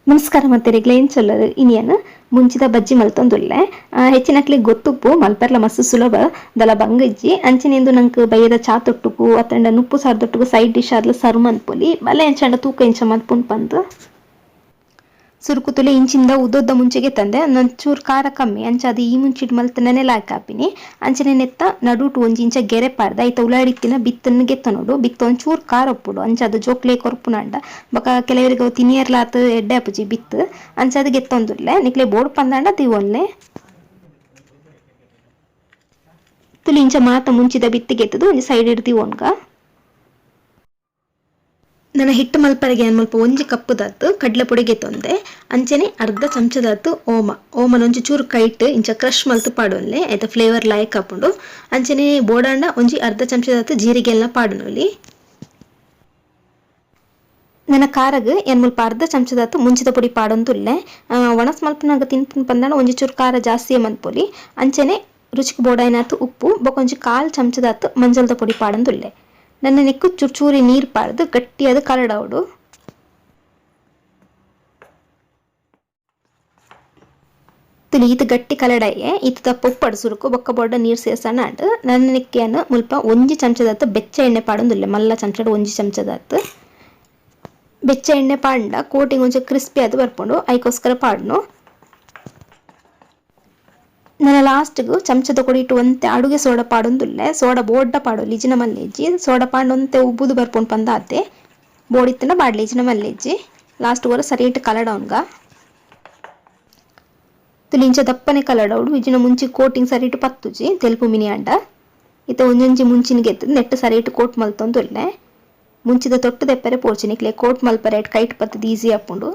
ನಮಸ್ಕಾರ ಮತ್ತೆರಿಗ್ಲ ಏನು ಚೊಲ್ಲರು ಇನಿಯನ್ ಮುಂಚಿದ ಬಜ್ಜಿ ಮಲ್ತೊಂದುಲ್ಲೆ ಹೆಚ್ಚಿನಕ್ಲಿ ಗೊತ್ತುಪ್ಪು ಮಲ್ಪರ್ಲ ಮಸ್ತ್ ಸುಲಭ ದಲ ಬಂಗಜ್ಜಿ ಅಂಚಿನೆಂದು ನಂಗೆ ಬಯ್ಯದ ಚಾ ತೊಟ್ಟುಕು ಅತ್ತಂಡ ನುಪ್ಪು ಸಾರು ತೊಟ್ಟುಕು ಸೈಡ್ ಡಿಶ್ ಆದ್ಲ ಸರ್ವ್ ಮನ್ಪೊಲಿ ಬಲೆ ಎಂಚಂಡ ತೂಕ ಇಂಚ ಮಲ್ಪುಂಡು ಪಂದು ಸುರುಕುತುಲೆ ಇಂಚಿಂದ ಉದ್ದೊದ್ದ ಮುಂಚೆಗೆ ತಂದೆ ಒಂಚೂರು ಖಾರ ಕಮ್ಮಿ ಅಂಚ ಅದು ಈ ಮುಂಚಿಟ್ಟು ಮಲ್ತನೇ ಲಾಯ್ಕ್ ಹಾಪಿನಿ ಅಂಚನೆ ನೆತ್ತ ನಡುಟು ಒಂಜಿ ಇಂಚ ಗೆರೆ ಪಾಡ್ದ ಐತ ಉಳ್ಳಾಡಿತ್ತಿನ ಬಿತ್ತನ್ನು ಗೆತ್ತ ನೋಡು ಬಿತ್ತ ಒಂಚೂರು ಖಾರ ಒಪ್ಪುಡು ಅಂಚ ಅದು ಜೋಕ್ಲೆ ಕೊರ್ಪುನಾಂಡ ಬೊಕ ಕೆಲವರಿಗೆ ತಿನಿಯರ್ಲಾತ್ ಎಡ್ಡೆ ಅಪ್ಪುಜಿ ಬಿತ್ತು ಅಂಚ ಅದು ಗೆತ್ತೊಂದುಲ್ಲೆ ನಿಕ್ಲೆ ಬೋರ್ಡ್ ಪಂದಾಂಡ ತೀವೊಲ್ಲೆ ತುಲಿ ಇಂಚ ಮಾತ ಮುಂಚಿದ ಬಿತ್ತು ಗೆತ್ತದು ಒಂಜಿ ಸೈಡ್ ಇಡ್ತೀವಿ ಒನ್ಗ ನನ್ನ ಹಿಟ್ಟು ಮಲ್ಪರೆಗೆ ಮಲ್ಪ ಒಂಜಿ ಕಪ್ಪುದತ್ತು ಕಡ್ಲೆ ಪುಡಿಗೆ ತೊಂದೆ ಅಂಚನೆ ಅರ್ಧ ಚಮಚದತ್ತು ಓಮನ ಒಂಜಿ ಚೂರು ಕೈಟ್ ಇಂಚ ಕ್ರಶ್ ಮಲ್ತು ಪಾಡೊನ್ಲೆ ಐತ ಫ್ಲೇವರ್ ಲಾಯ್ಕ್ ಹಾಪುಂಡು ಅಂಚನೆ ಬೋಡಾಂಡ ಒಂಜಿ ಅರ್ಧ ಚಮಚದತ್ತು ಜೀರಿಗೆಲ್ಲ ಪಾಡುನೊಲಿ ನನ್ನ ಕಾರಗ್ ಮುಲ್ಪ ಅರ್ಧ ಚಮಚದತ್ತು ಮುಂಚಿದ ಪುಡಿ ಪಾಡೊಂದುಲ್ಲೆ ಒಣಸ್ ಮಲ್ಪನಾಗ ತಿನ್ಪುನ್ ಪಂದಾಂಡ ಒಂಜಿ ಚೂರು ಖಾರ ಜಾಸ್ತಿಯೇ ಮನ್ಪೊಲಿ ಅಂಚನೆ ರುಚಿಗೆ ಬೋಡಾಯಿನಾತು ಉಪ್ಪು ಬೊಕೊಂಜಿ ಕಾಲ್ ಚಮಚದತ್ತು ಮಂಜಲ್ದ ಪುಡಿ ಪಾಡೊಂದುಲ್ಲೆ ನನ್ನ ನೆಕ್ಕು ಚೂರಿ ನೀರು ಪಾಡ್ದು ಗಟ್ಟಿಯಾದ ಕಲಡಾವಡು ತುಲಿ ಈತ ಗಟ್ಟಿ ಕಲಡಾಯೆ ಈತ ಪೊಪ್ಪಡು ಸುರುಕು ಬೊಕ್ಕ ಬೋಡ ನೀರು ಸೇರ್ಸಣ ನನ್ನ ನೆಕ್ಕೆಯನ್ನು ಮುಲ್ಪ ಒಂಜಿ ಚಮಚದತ್ತು ಬೆಚ್ಚ ಎಣ್ಣೆ ಪಾಡೊಂದುಲ್ಲೆ ಮಲ್ಲ ಚಮಚಡ ಒಂಜಿ ಚಮಚದತ್ತು ಬೆಚ್ಚ ಎಣ್ಣೆ ಪಾಂಡ ಕೋಟಿಂಗ್ ಒಂಚ ಕ್ರಿಸ್ಪಿ ಅದು ಬರ್ಪುಂಡು ಐಕೋಸ್ಕರ ಪಾಡ್ನು ನನ್ನ ಲಾಸ್ಟ್ಗೂ ಚಮಚದ ಕೊಡಿಟ್ಟು ಒಂತೆ ಅಡುಗೆ ಸೋಡಾ ಪಾಡೊಂದುಲ್ಲೆ ಸೋಡಾ ಬೋಡ್ಡ ಪಾಡೊಲಿ ಇಜಿನ ಮಲ್ಲೆಜ್ಜಿ ಸೋಡಾ ಪಾಂಡ್ ಒಂತೆ ಉಬ್ಬುದು ಬರ್ಪುಂಡು ಪಂದಾತೆ ಬೋಡಿತ್ತನ ಬಾಡ್ಲಿ ಇಜಿನ ಮಲ್ಲೆಜ್ಜಿ ಲಾಸ್ಟ್ ಕೂಡ ಸರಿಯಿಟ್ಟು ಕಲಡವನ್ಗ ತುಲಿಂಚ ದಪ್ಪನೆ ಕಲಡವಡು ಇಜಿನ ಮುಂಚಿ ಕೋಟಿಂಗ್ ಸರಿಯಿಟ್ಟು ಪತ್ತುಜಿ ತೆಲುಪು ಮಿನಿ ಅಂಡ ಇತ ಒಂಜೊಂಜಿ ಮುಂಚಿನಿಗೆ ಎತ್ತದು ನೆಟ್ಟು ಸರಿಯಿಟ್ಟು ಕೋಟ್ ಮಲ್ತೊಂದುಲ್ಲೆ ಮುಂಚಿದ ತೊಟ್ಟು ದೆಪ್ಪರೆ ಪೋರ್ಚಿನಿಕ್ಲೆ ಕೋಟ್ ಮಲ್ಪರೆ ಕೈಟ್ ಪತ್ತದು ಈಸಿ ಆಪುಂಡು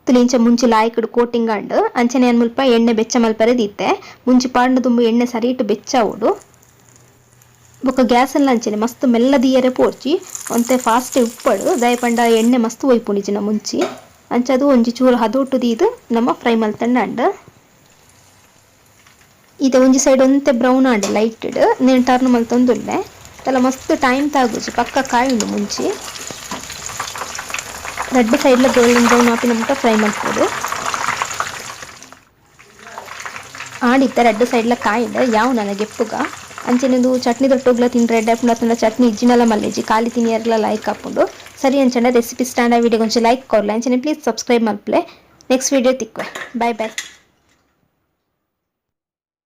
ತುಲಿಂಚ ಮುಂಚಿ ಲಾಯ್ಕಡು ಕೋಟಿಂಗ್ ಅಂಡ್ ಅಂಚನೆ ಮುಲ್ಪ ಎಣ್ಣೆ ಬೆಚ್ಚ ಮಲ್ಪರೆ ದೀತೆ ಮುಂಚಿ ಪಾಂಡ ತುಂಬ ಎಣ್ಣೆ ಸರಿಯಿಟ್ಟು ಬೆಚ್ಚ ಉಡು ಬೊಕ್ಕ ಗ್ಯಾಸ್ ಎಲ್ಲ ಅಂಚನೆ ಮಸ್ತ್ ಮೆಲ್ಲ ದೀಯರೆ ಪೋರ್ಚಿ ಒಂತೆ ಫಾಸ್ಟ್ ಉಪ್ಪಡು ದಯಪಂಡ ಎಣ್ಣೆ ಮಸ್ತ್ ಒಯ್ಪುಣಿಜಿನ ಮುಂಚಿ ಅಂಚದು ಒಂಜಿ ಚೂರು ಹದೋಟು ದೀದು ನಮ್ಮ ಫ್ರೈ ಮಲ್ತಂಡ ಅಂಡ್ ಈತ ಒಂಜಿ ಸೈಡ್ ಒಂತೆ ಬ್ರೌನ್ ಆಂಡ್ ಲೈಟೆಡ್ నేను ಟರ್ನ್ ಮಲ್ತೊಂದುಲ್ಲೆ ತಲ ಮಸ್ತ್ ಟೈಮ್ ತಾಗುಜಿ ಪಕ್ಕ ಕಾಯುಂಡು ಮುಂಚಿ ರೆಡ್ ಸೈಡ್ಲ ಗೋಲ್ಡನ್ ಬ್ರೌನ್ ಆಪಿನ ಮುಟ್ಟ ಫ್ರೈ ಮಾಡ್ಬೋದು ಆಡಿತ್ತ ರೆಡ್ ಸೈಡ್ಲ ಕಾಯಿಂಡ ಯಾವ ನನಗೆ ಎಪ್ಪುಗ ಅಂಚೆನದು ಚಟ್ನಿ ದೊಟ್ಟೋಗ್ಲ ತಿನ್ ರೆಡ್ ಆಪುಂಡ ಚಟ್ನಿ ಇಜ್ಜಿನಲ್ಲ ಮಲ್ಲೆಜಿ ಖಾಲಿ ತಿನಿಯರ್ಲ ಲೈಕ್ ಹಾಪುಂಡು ಸರಿ ಅಂಚಂಡ ರೆಸಿಪಿ ಸ್ಟ್ಯಾಂಡ್ ಆ ವಿಡಿಯೋ ಕೊಂಚ ಲೈಕ್ ಕೊರ್ಲ ಅಂಚನೆ ಪ್ಲೀಸ್ ಸಬ್ಸ್ಕ್ರೈಬ್ ಮಲ್ಪಲೆ ನೆಕ್ಸ್ಟ್ ವಿಡಿಯೋ ತಿಕ್ವೆ ಬಾಯ್ ಬಾಯ್.